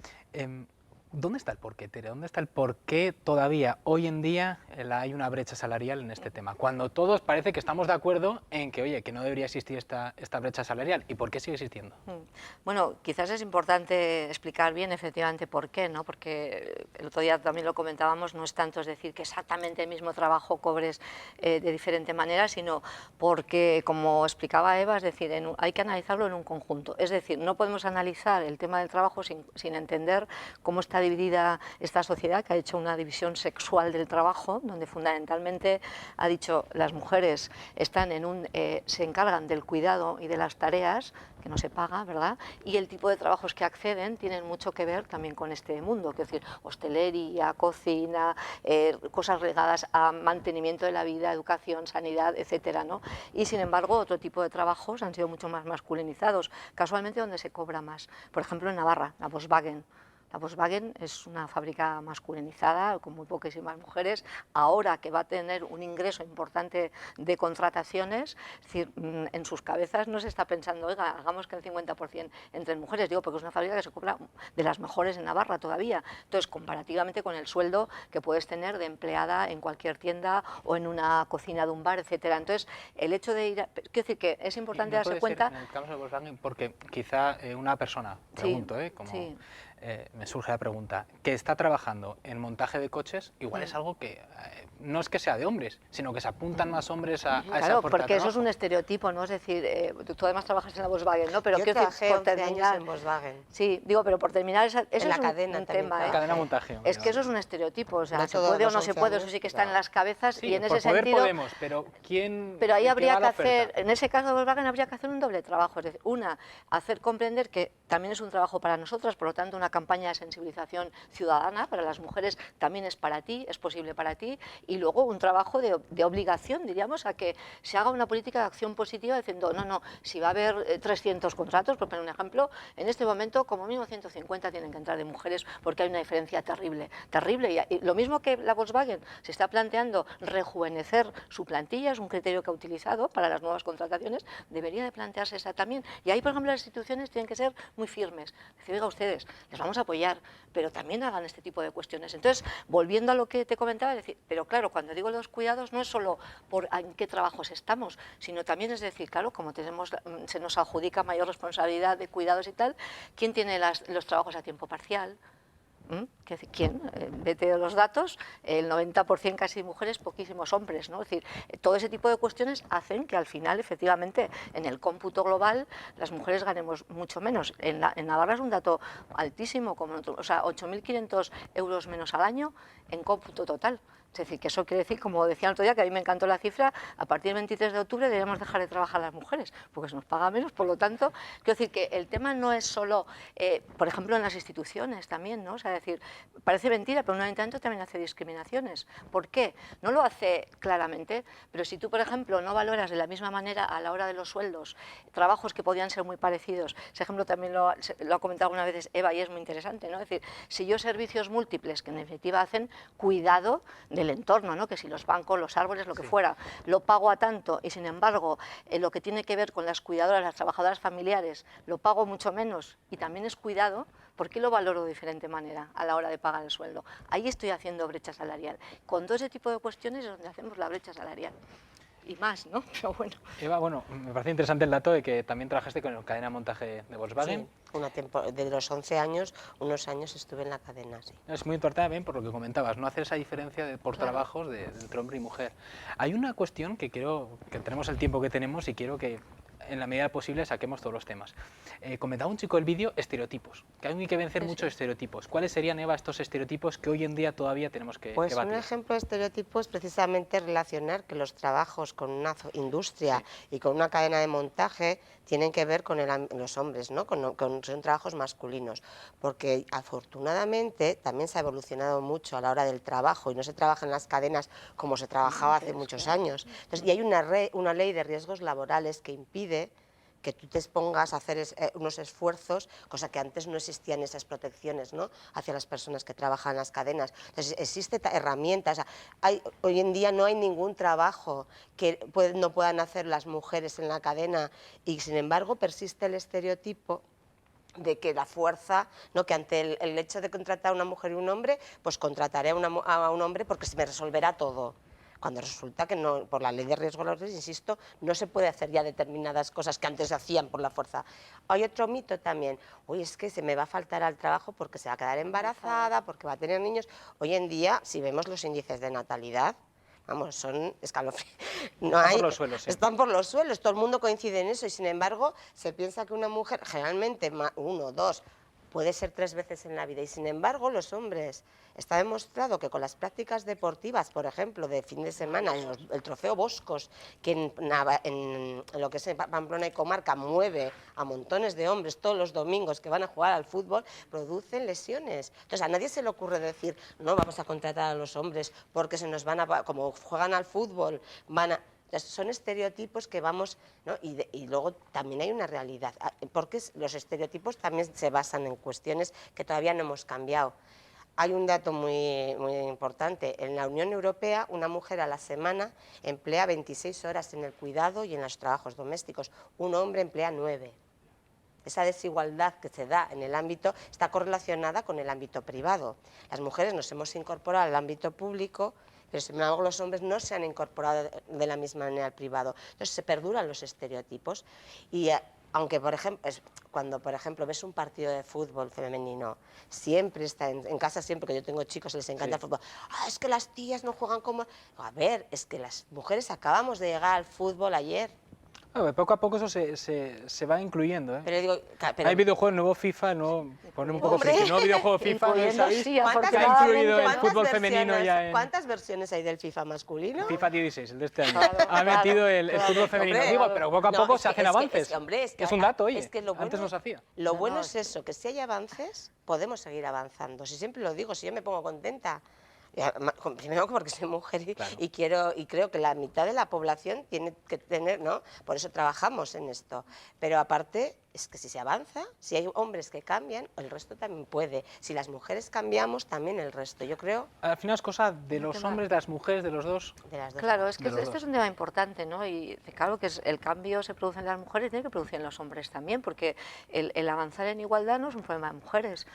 ¿Dónde está el porqué, Tere? ¿Dónde está el porqué todavía hoy en día hay una brecha salarial en este tema? Cuando todos parece que estamos de acuerdo en que, oye, que no debería existir esta brecha salarial. ¿Y por qué sigue existiendo? Bueno, quizás es importante explicar bien efectivamente por qué, ¿no? Porque el otro día también lo comentábamos, no es tanto es decir que exactamente el mismo trabajo cobres de diferente manera, sino porque, como explicaba Eva, es decir, hay que analizarlo en un conjunto. Es decir, no podemos analizar el tema del trabajo sin entender cómo está dividida esta sociedad, que ha hecho una división sexual del trabajo, donde fundamentalmente ha dicho las mujeres están se encargan del cuidado y de las tareas, que no se paga, ¿verdad? Y el tipo de trabajos que acceden tienen mucho que ver también con este mundo, es decir, hostelería, cocina, cosas ligadas a mantenimiento de la vida, educación, sanidad, etcétera, ¿no? Y sin embargo, otro tipo de trabajos han sido mucho más masculinizados, casualmente donde se cobra más. Por ejemplo, en Navarra, la Volkswagen. La Volkswagen es una fábrica masculinizada, con muy poquísimas mujeres, ahora que va a tener un ingreso importante de contrataciones, es decir, en sus cabezas no se está pensando, oiga, hagamos que el 50% entre mujeres, digo, porque es una fábrica que se cobra de las mejores en Navarra todavía, entonces comparativamente con el sueldo que puedes tener de empleada en cualquier tienda o en una cocina de un bar, etcétera. Entonces, el hecho de ir, quiero decir que es importante darse cuenta... En el caso de Volkswagen, porque quizá una persona, pregunto, como... Sí. Me surge la pregunta, que está trabajando en montaje de coches, igual es algo que no es que sea de hombres, sino que se apuntan más hombres a esa puerta de trabajo. Porque eso es un estereotipo, ¿no? Es decir, tú además trabajas en la Volkswagen, ¿no? Pero yo trabajé 11 años en Volkswagen. Sí, digo, pero por terminar, eso en la es cadena un tema, en cadena montaje. Es que eso es un estereotipo, o sea, se puede o no se puede, eso sí que está en las cabezas, sí, y en por ese poder sentido... podemos, pero ¿quién...? Pero ahí habría que hacer, en ese caso de Volkswagen habría que hacer un doble trabajo, es decir, hacer comprender que también es un trabajo para nosotras, por lo tanto una campaña de sensibilización ciudadana para las mujeres también es para ti, es posible para ti, y luego un trabajo de obligación, diríamos, a que se haga una política de acción positiva diciendo, no, si va a haber 300 contratos, por poner un ejemplo, en este momento como mínimo 150 tienen que entrar de mujeres porque hay una diferencia terrible, y lo mismo que la Volkswagen se está planteando rejuvenecer su plantilla, es un criterio que ha utilizado para las nuevas contrataciones, debería de plantearse esa también, y ahí por ejemplo las instituciones tienen que ser muy firmes, decir, oiga ustedes, les vamos a apoyar, pero también hagan este tipo de cuestiones. Entonces, volviendo a lo que te comentaba, es decir, pero claro, cuando digo los cuidados no es solo por en qué trabajos estamos, sino también es decir, claro, como se nos adjudica mayor responsabilidad de cuidados y tal, ¿quién tiene los trabajos a tiempo parcial? ¿Quién? Vete a los datos, el 90% casi mujeres, poquísimos hombres, ¿no? Es decir, todo ese tipo de cuestiones hacen que al final, efectivamente, en el cómputo global, las mujeres ganemos mucho menos. En Navarra es un dato altísimo, o sea, 8.500 euros menos al año en cómputo total. Es decir, que eso quiere decir, como decía el otro día, que a mí me encantó la cifra, a partir del 23 de octubre deberíamos dejar de trabajar las mujeres, porque se nos paga menos, por lo tanto, quiero decir que el tema no es solo, por ejemplo, en las instituciones también, ¿no? O sea, decir, parece mentira, pero un ayuntamiento también hace discriminaciones. ¿Por qué? No lo hace claramente, pero si tú, por ejemplo, no valoras de la misma manera a la hora de los sueldos trabajos que podían ser muy parecidos, ese ejemplo también lo ha comentado algunas veces Eva y es muy interesante, ¿no? Es decir, si yo servicios múltiples que en definitiva hacen cuidado del entorno, ¿no? Que si los bancos, los árboles, lo que fuera, lo pago a tanto y sin embargo lo que tiene que ver con las cuidadoras, las trabajadoras familiares, lo pago mucho menos y también es cuidado, ¿por qué lo valoro de diferente manera a la hora de pagar el sueldo? Ahí estoy haciendo brecha salarial. Con todo ese tipo de cuestiones es donde hacemos la brecha salarial. Y más, ¿no? Pero bueno. Eva, bueno, me parece interesante el dato de que también trabajaste con la cadena de montaje de Volkswagen. Sí, de los 11 años, unos años estuve en la cadena, sí. Es muy importante también por lo que comentabas, no hacer esa diferencia por trabajos entre hombre y mujer. Hay una cuestión que quiero, que tenemos el tiempo que tenemos y quiero que en la medida posible saquemos todos los temas. Comentaba un chico el vídeo estereotipos, que hay que vencer muchos estereotipos. ¿Cuáles serían, Eva, estos estereotipos que hoy en día todavía tenemos que Pues batir? un ejemplo de estereotipo es precisamente relacionar que los trabajos con una industria y con una cadena de montaje tienen que ver con los hombres, ¿no? Son trabajos masculinos, porque afortunadamente también se ha evolucionado mucho a la hora del trabajo y no se trabaja en las cadenas como se trabajaba hace muchos años. Entonces, y hay una ley de riesgos laborales que impide que tú te expongas a hacer unos esfuerzos, cosa que antes no existían esas protecciones, ¿no?, hacia las personas que trabajan en las cadenas. Entonces, existen herramientas. Hoy en día no hay ningún trabajo que no puedan hacer las mujeres en la cadena y, sin embargo, persiste el estereotipo de que la fuerza, ¿no?, que ante el hecho de contratar a una mujer y un hombre, pues contrataré a un hombre porque se me resolverá todo. Cuando resulta que no, por la ley de riesgos laborales, insisto, no se puede hacer ya determinadas cosas que antes se hacían por la fuerza. Hay otro mito también, oye, es que se me va a faltar al trabajo porque se va a quedar embarazada, porque va a tener niños. Hoy en día, si vemos los índices de natalidad, vamos, son escalofriantes. Están por los suelos, sí. Están por los suelos, todo el mundo coincide en eso y, sin embargo, se piensa que una mujer, generalmente 1, 2, puede ser 3 veces en la vida y, sin embargo, los hombres, está demostrado que con las prácticas deportivas, por ejemplo, de fin de semana, el trofeo Boscos, que en lo que es Pamplona y comarca mueve a montones de hombres todos los domingos que van a jugar al fútbol, producen lesiones. Entonces, a nadie se le ocurre decir, no, vamos a contratar a los hombres porque se nos van a, como juegan al fútbol, van a... Son estereotipos que vamos, ¿no? Y luego también hay una realidad, porque los estereotipos también se basan en cuestiones que todavía no hemos cambiado. Hay un dato muy, muy importante. En la Unión Europea, una mujer a la semana emplea 26 horas en el cuidado y en los trabajos domésticos. Un hombre emplea 9. Esa desigualdad que se da en el ámbito está correlacionada con el ámbito privado. Las mujeres nos hemos incorporado al ámbito público, pero sin embargo los hombres no se han incorporado de la misma manera al privado. Entonces se perduran los estereotipos y aunque, por ejemplo, cuando por ejemplo ves un partido de fútbol femenino, siempre está en casa, siempre que yo tengo chicos les encanta el fútbol, es que las tías no juegan como... A ver, es que las mujeres acabamos de llegar al fútbol ayer. Bueno, poco a poco eso se va incluyendo, ¿eh? Pero digo, hay videojuegos, el nuevo FIFA, ponemos un poco friki, nuevo videojuego FIFA, ¿sabéis? Sí, que ha incluido el fútbol femenino ya en... ¿Cuántas versiones hay del FIFA masculino? FIFA 16, el de este año. Ha metido el fútbol femenino. Hombre, digo, pero poco a poco se hacen avances. Es un dato, oye, es que antes no se hacía. Lo bueno es eso, que si hay avances, podemos seguir avanzando. Si siempre lo digo, si yo me pongo contenta. Primero porque soy mujer y creo que la mitad de la población tiene que tener, ¿no? Por eso trabajamos en esto. Pero aparte, es que si se avanza, si hay hombres que cambian, el resto también puede. Si las mujeres cambiamos, también el resto. Yo creo... Al final es cosa de los hombres, de las mujeres, de los dos. Claro, es que este es un tema importante, ¿no? Y claro que el cambio se produce en las mujeres, tiene que producir en los hombres también, porque el avanzar en igualdad no es un problema de mujeres,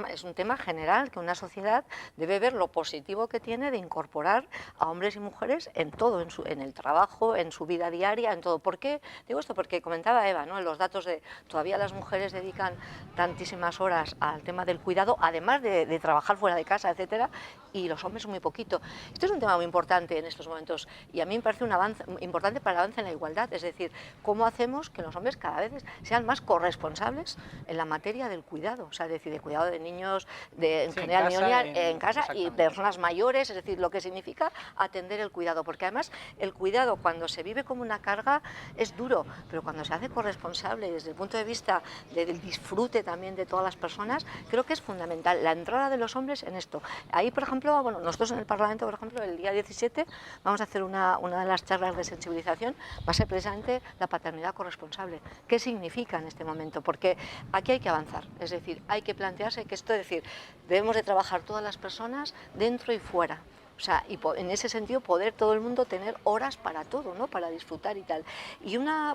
es un tema general que una sociedad debe ver lo positivo que tiene de incorporar a hombres y mujeres en todo, en el trabajo, en su vida diaria, en todo. ¿Por qué digo esto? Porque comentaba Eva, ¿no?, en los datos de todavía las mujeres dedican tantísimas horas al tema del cuidado, además de trabajar fuera de casa, etcétera, y los hombres muy poquito. Esto es un tema muy importante en estos momentos y a mí me parece un avance importante para el avance en la igualdad, es decir, cómo hacemos que los hombres cada vez sean más corresponsables en la materia del cuidado, o sea, es decir, de cuidado de niños, en general en casa y personas mayores, es decir, lo que significa atender el cuidado, porque además el cuidado cuando se vive como una carga es duro, pero cuando se hace corresponsable desde el punto de vista del disfrute también de todas las personas, creo que es fundamental la entrada de los hombres en esto. Ahí, por ejemplo, bueno, nosotros en el Parlamento, por ejemplo, el día 17 vamos a hacer una de las charlas de sensibilización, va a ser precisamente la paternidad corresponsable. ¿Qué significa en este momento? Porque aquí hay que avanzar, es decir, hay que plantearse que esto, es decir, debemos de trabajar todas las personas dentro y fuera. O sea, y en ese sentido poder todo el mundo tener horas para todo, ¿no?, para disfrutar y tal.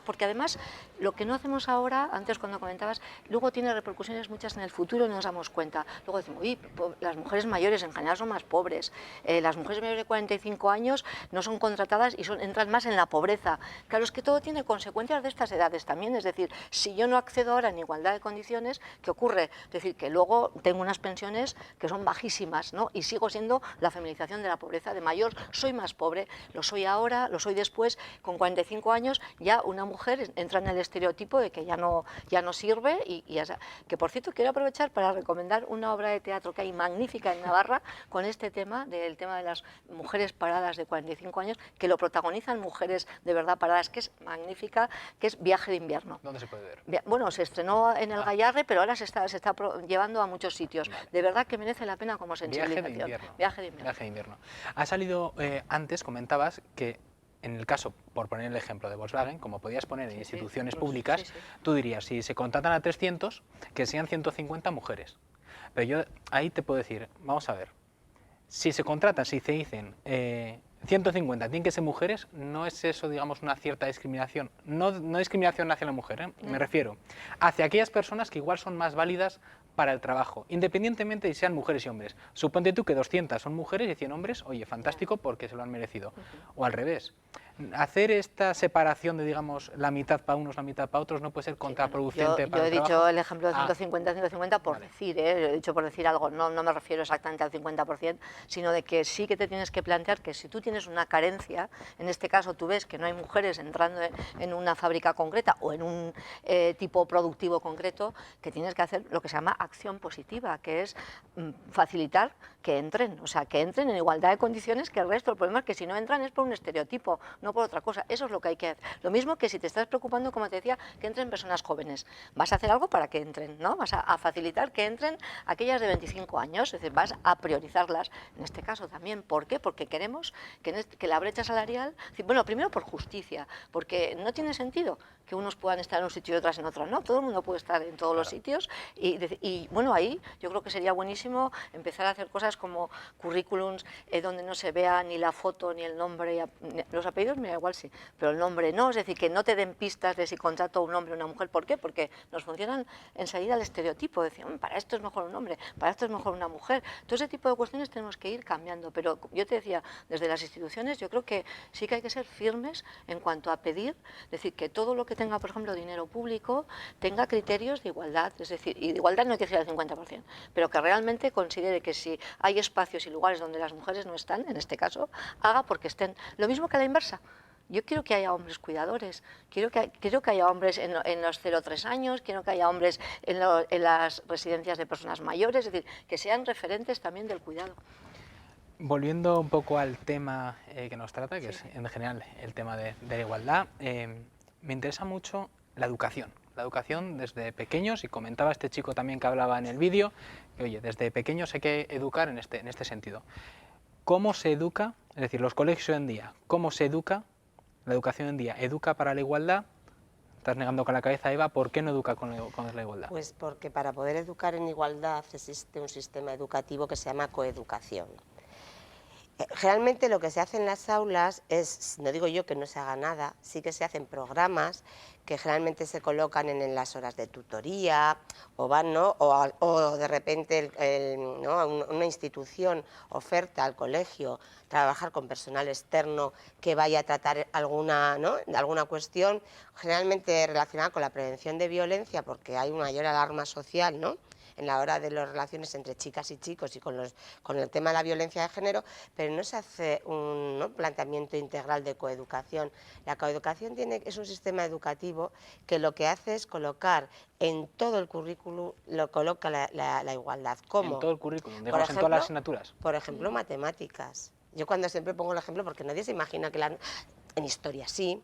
Porque además lo que no hacemos ahora, antes cuando comentabas, luego tiene repercusiones muchas en el futuro y no nos damos cuenta. Luego decimos, uy, las mujeres mayores en general son más pobres, las mujeres mayores de 45 años no son contratadas y entran más en la pobreza. Claro, es que todo tiene consecuencias de estas edades también, es decir, si yo no accedo ahora en igualdad de condiciones, ¿qué ocurre? Es decir, que luego tengo unas pensiones que son bajísimas, ¿no?, y sigo siendo la feminización de la pobreza. De mayor soy más pobre, lo soy ahora, lo soy después. Con 45 años ya una mujer entra en el estereotipo de que ya no sirve. Que por cierto quiero aprovechar para recomendar una obra de teatro que hay magnífica en Navarra con este tema, del tema de las mujeres paradas de 45 años, que lo protagonizan mujeres de verdad paradas, que es magnífica, que es Viaje de invierno. ¿Dónde se puede ver? Bueno, se estrenó en el Gallarre, pero ahora se está llevando a muchos sitios. Vale. De verdad que merece la pena como sensibilización. Viaje de invierno. Viaje de invierno. Viaje de invierno. Ha salido antes, comentabas que en el caso, por poner el ejemplo de Volkswagen, como podías poner en instituciones públicas, tú dirías, si se contratan a 300, que sean 150 mujeres. Pero yo ahí te puedo decir, vamos a ver, si se contratan, si se dicen 150 tienen que ser mujeres, no es eso, digamos, una cierta discriminación. No discriminación hacia la mujer, me refiero hacia aquellas personas que igual son más válidas para el trabajo, independientemente de si sean mujeres y hombres. Suponte tú que 200 son mujeres y 100 hombres, oye, fantástico porque se lo han merecido. O al revés. Hacer esta separación de, digamos, la mitad para unos, la mitad para otros, no puede ser contraproducente para el trabajo. Yo he dicho el ejemplo de 150 por decir, lo he dicho por decir algo, no me refiero exactamente al 50%, sino de que sí que te tienes que plantear que si tú tienes una carencia, en este caso tú ves que no hay mujeres entrando en una fábrica concreta o en un tipo productivo concreto, que tienes que hacer lo que se llama acción positiva, que es facilitar que entren, o sea, que entren en igualdad de condiciones que el resto. El problema es que si no entran es por un estereotipo, no por otra cosa. Eso es lo que hay que hacer. Lo mismo que si te estás preocupando, como te decía, que entren personas jóvenes. Vas a hacer algo para que entren, ¿no? Vas a facilitar que entren aquellas de 25 años, es decir, vas a priorizarlas. En este caso también, ¿por qué? Porque queremos que la brecha salarial, bueno, primero por justicia, porque no tiene sentido que unos puedan estar en un sitio y otras en otro, ¿no? Todo el mundo puede estar en todos los sitios y bueno, ahí yo creo que sería buenísimo empezar a hacer cosas como currículums donde no se vea ni la foto ni el nombre, los apellidos me da igual sí, pero el nombre no, es decir, que no te den pistas de si contrato a un hombre o una mujer. ¿Por qué? Porque nos funcionan enseguida el estereotipo, decir, para esto es mejor un hombre, para esto es mejor una mujer. Todo ese tipo de cuestiones tenemos que ir cambiando, pero yo te decía, desde las instituciones yo creo que sí que hay que ser firmes en cuanto a pedir, es decir, que todo lo que tenga, por ejemplo, dinero público, tenga criterios de igualdad, es decir, y de igualdad no hay que decir al 50%, pero que realmente considere que si hay espacios y lugares donde las mujeres no están, en este caso, haga porque estén. Lo mismo que a la inversa. Yo quiero que haya hombres cuidadores, quiero que haya hombres en los 0-3 años, quiero que haya hombres en las residencias de personas mayores, es decir, que sean referentes también del cuidado. Volviendo un poco al tema que nos trata, que es en general el tema de la igualdad, me interesa mucho la educación. La educación desde pequeños, y comentaba este chico también que hablaba en el vídeo, que oye, desde pequeños hay que educar en este sentido. ¿Cómo se educa? Es decir, los colegios hoy en día, ¿cómo se educa? La educación hoy en día, ¿educa para la igualdad? Estás negando con la cabeza, Eva, ¿por qué no educa con la igualdad? Pues porque para poder educar en igualdad existe un sistema educativo que se llama coeducación. Generalmente lo que se hace en las aulas es, no digo yo que no se haga nada, sí que se hacen programas que generalmente se colocan en las horas de tutoría o van, ¿no? o de repente ¿no? una institución oferta al colegio trabajar con personal externo que vaya a tratar alguna cuestión generalmente relacionada con la prevención de violencia porque hay una mayor alarma social, ¿no? En la hora de las relaciones entre chicas y chicos y con el tema de la violencia de género, pero no se hace un planteamiento integral de coeducación. La coeducación es un sistema educativo que lo que hace es colocar en todo el currículum, lo coloca la igualdad. ¿Cómo? En todo el currículum, digamos, en todas las asignaturas. Por ejemplo, matemáticas. Yo cuando siempre pongo el ejemplo, porque nadie se imagina que en historia sí,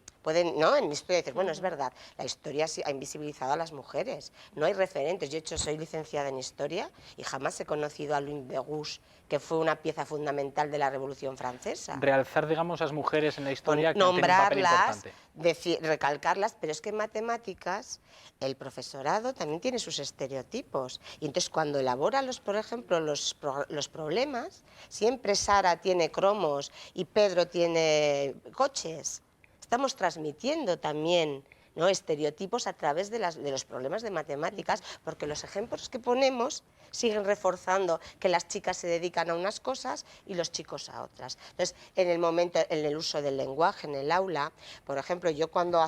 ¿no? En historia dices, bueno, es verdad, la historia sí ha invisibilizado a las mujeres, no hay referentes. Yo, de hecho, soy licenciada en historia y jamás he conocido a Louis de Gouges, que fue una pieza fundamental de la Revolución Francesa. Realzar, digamos, a las mujeres en la historia que tienen un papel importante. Recalcarlas, pero es que en matemáticas el profesorado también tiene sus estereotipos. Y entonces cuando elabora, por ejemplo, los problemas, siempre Sara tiene cromos y Pedro tiene coches. Estamos transmitiendo también, ¿no? estereotipos a través de los problemas de matemáticas, porque los ejemplos que ponemos siguen reforzando que las chicas se dedican a unas cosas y los chicos a otras. Entonces, en el uso del lenguaje en el aula, por ejemplo, yo cuando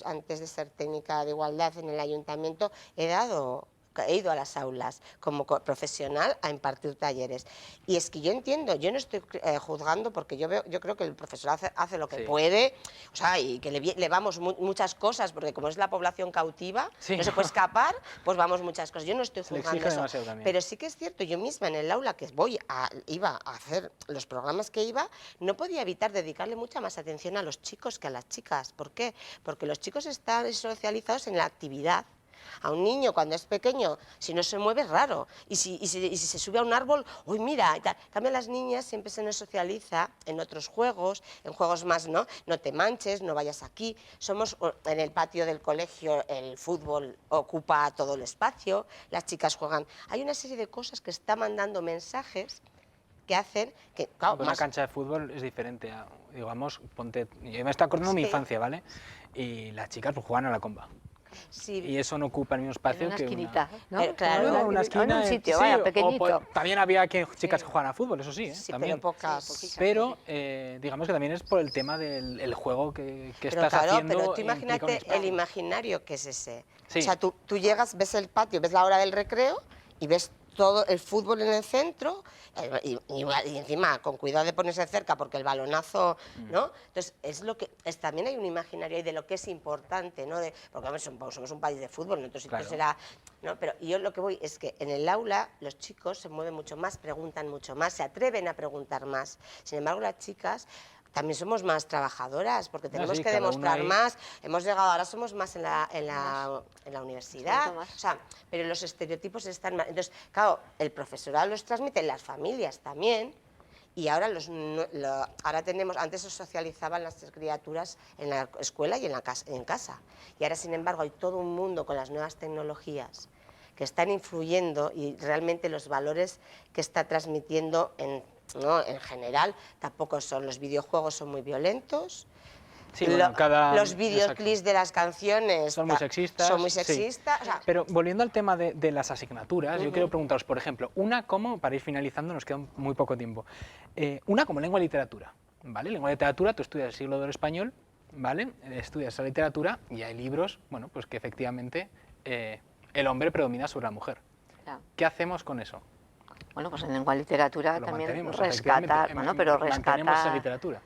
antes de ser técnica de igualdad en el ayuntamiento, he dado he ido a las aulas como profesional a impartir talleres. Y es que yo entiendo, yo no estoy juzgando porque yo creo que el profesor hace lo que puede, o sea, y que le vamos muchas cosas, porque como es la población cautiva, no se puede escapar, pues vamos muchas cosas. Yo no estoy juzgando eso, pero sí que es cierto, yo misma en el aula que iba a hacer los programas que iba, no podía evitar dedicarle mucha más atención a los chicos que a las chicas. ¿Por qué? Porque los chicos están socializados en la actividad. A un niño cuando es pequeño, si no se mueve es raro, y si se sube a un árbol, uy mira, y tal. En cambio las niñas siempre se nos socializa en otros juegos, en juegos más, no te manches, no vayas aquí, en el patio del colegio, el fútbol ocupa todo el espacio, las chicas juegan, hay una serie de cosas que están mandando mensajes que hacen que, claro, una cancha de fútbol es diferente a, digamos, yo me estoy acordando de mi infancia, ¿vale? Y las chicas pues juegan a la comba. Sí. Y eso no ocupa el mismo espacio una que esquinita, una... ¿no? Claro, una esquina, en un sitio, vaya, pequeñito. También había chicas que jugaban a fútbol, eso sí, también. Pero pocas. Pero digamos que también es por el tema del juego que estás claro, haciendo. Pero tú imagínate el imaginario que es ese. Sí. O sea, tú llegas, ves el patio, ves la hora del recreo y ves todo el fútbol en el centro y encima con cuidado de ponerse cerca porque el balonazo, ¿no? Entonces también hay un imaginario ahí de lo que es importante, ¿no? Porque somos un país de fútbol, en otros sitios será, ¿no? Pero yo lo que voy es que en el aula los chicos se mueven mucho más, preguntan mucho más, se atreven a preguntar más. Sin embargo, las chicas también somos más trabajadoras, porque tenemos que demostrar más, hemos llegado, ahora somos más en la universidad, o sea, pero los estereotipos están más. Entonces, claro, el profesorado los transmite, las familias también, y ahora antes se socializaban las criaturas en la escuela y en casa, y ahora, sin embargo, hay todo un mundo con las nuevas tecnologías que están influyendo y realmente los valores que está transmitiendo en general tampoco son. Los videojuegos son muy violentos, sí, los videoclips de las canciones son muy sexistas. Sí. O sea, pero volviendo al tema de las asignaturas, yo quiero preguntaros, por ejemplo, para ir finalizando, nos queda muy poco tiempo, una como lengua y literatura, ¿vale? Lengua y literatura, tú estudias el siglo del español, ¿vale? Estudias la literatura y hay libros, bueno, pues que efectivamente el hombre predomina sobre la mujer. Claro. ¿Qué hacemos con eso? Bueno, pues en lengua y literatura también rescatar, esa literatura.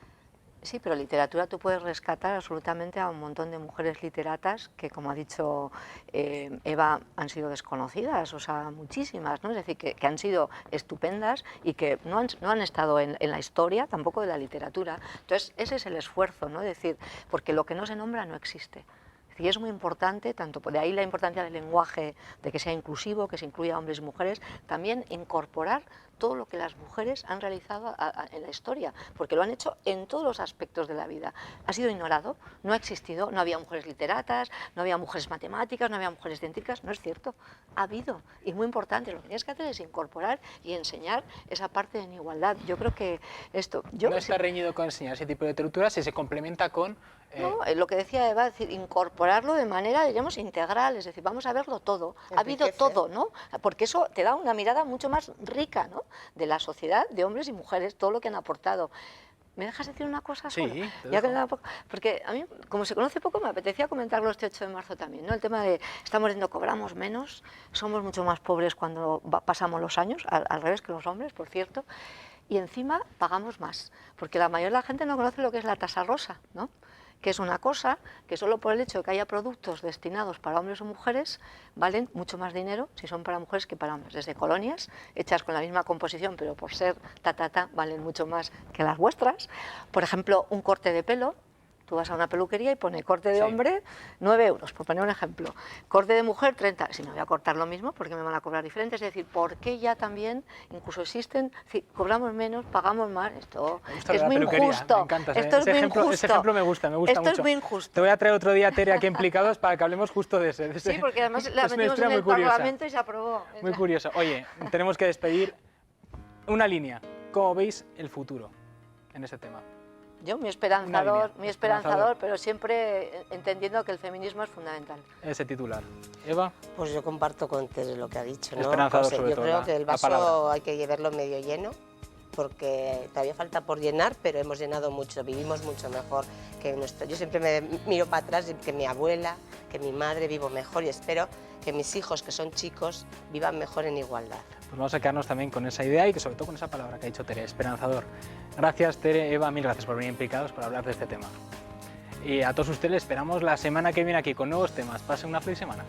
Sí, pero literatura tú puedes rescatar absolutamente a un montón de mujeres literatas que, como ha dicho Eva, han sido desconocidas, o sea, muchísimas, ¿no? Es decir, que han sido estupendas y que no han estado en la historia tampoco de la literatura. Entonces, ese es el esfuerzo, ¿no? Es decir, porque lo que no se nombra no existe. Y es muy importante, tanto de ahí la importancia del lenguaje, de que sea inclusivo, que se incluya a hombres y mujeres, también incorporar todo lo que las mujeres han realizado en la historia, porque lo han hecho en todos los aspectos de la vida. Ha sido ignorado, no ha existido, no había mujeres literatas, no había mujeres matemáticas, no había mujeres científicas, no es cierto, ha habido, y muy importante, lo que tienes que hacer es incorporar y enseñar esa parte en igualdad. Yo creo que esto... No está reñido con enseñar ese tipo de literatura si se complementa con... No, lo que decía Eva, es decir, incorporarlo de manera, diríamos, integral, es decir, vamos a verlo todo, ha habido todo, ¿no? Porque eso te da una mirada mucho más rica, ¿no?, de la sociedad, de hombres y mujeres, todo lo que han aportado. ¿Me dejas decir una cosa sola? Sí, ya que porque a mí, como se conoce poco, me apetecía comentarlo este 8 de marzo también, ¿no? El tema de, estamos diciendo, cobramos menos, somos mucho más pobres cuando pasamos los años, al revés que los hombres, por cierto, y encima pagamos más, porque la mayoría de la gente no conoce lo que es la tasa rosa, ¿no?, que es una cosa que solo por el hecho de que haya productos destinados para hombres o mujeres valen mucho más dinero si son para mujeres que para hombres. Desde colonias hechas con la misma composición, pero por ser valen mucho más que las vuestras. Por ejemplo, un corte de pelo. Tú vas a una peluquería y pone corte de hombre 9 euros, por poner un ejemplo. Corte de mujer 30. Si no voy a cortar lo mismo, porque me van a cobrar diferente. Es decir, ¿por qué ya también incluso existen, si cobramos menos, pagamos más? Esto es muy injusto. Me encanta, esto es muy injusto. Ese ejemplo me gusta esto mucho. Esto es muy injusto. Te voy a traer otro día, Tere, aquí Implicados para que hablemos justo de ese. Sí, porque además la metimos en el Parlamento y se aprobó. Muy curioso. Oye, tenemos que despedir. Una línea. ¿Cómo veis el futuro en ese tema? Yo muy esperanzador, pero siempre entendiendo que el feminismo es fundamental. Ese titular. Eva. Pues yo comparto con Tere lo que ha dicho, ¿no? Esperanzador, sobre yo todo. Creo que el vaso hay que verlo medio lleno porque todavía falta por llenar, pero hemos llenado mucho, vivimos mucho mejor que nuestro. Yo siempre me miro para atrás y que mi abuela, que mi madre vivo mejor y espero que mis hijos, que son chicos, vivan mejor en igualdad. Pues vamos a quedarnos también con esa idea y que sobre todo con esa palabra que ha dicho Tere, esperanzador. Gracias Tere, Eva, mil gracias por venir implicados, por hablar de este tema. Y a todos ustedes esperamos la semana que viene aquí con nuevos temas. Pasen una feliz semana.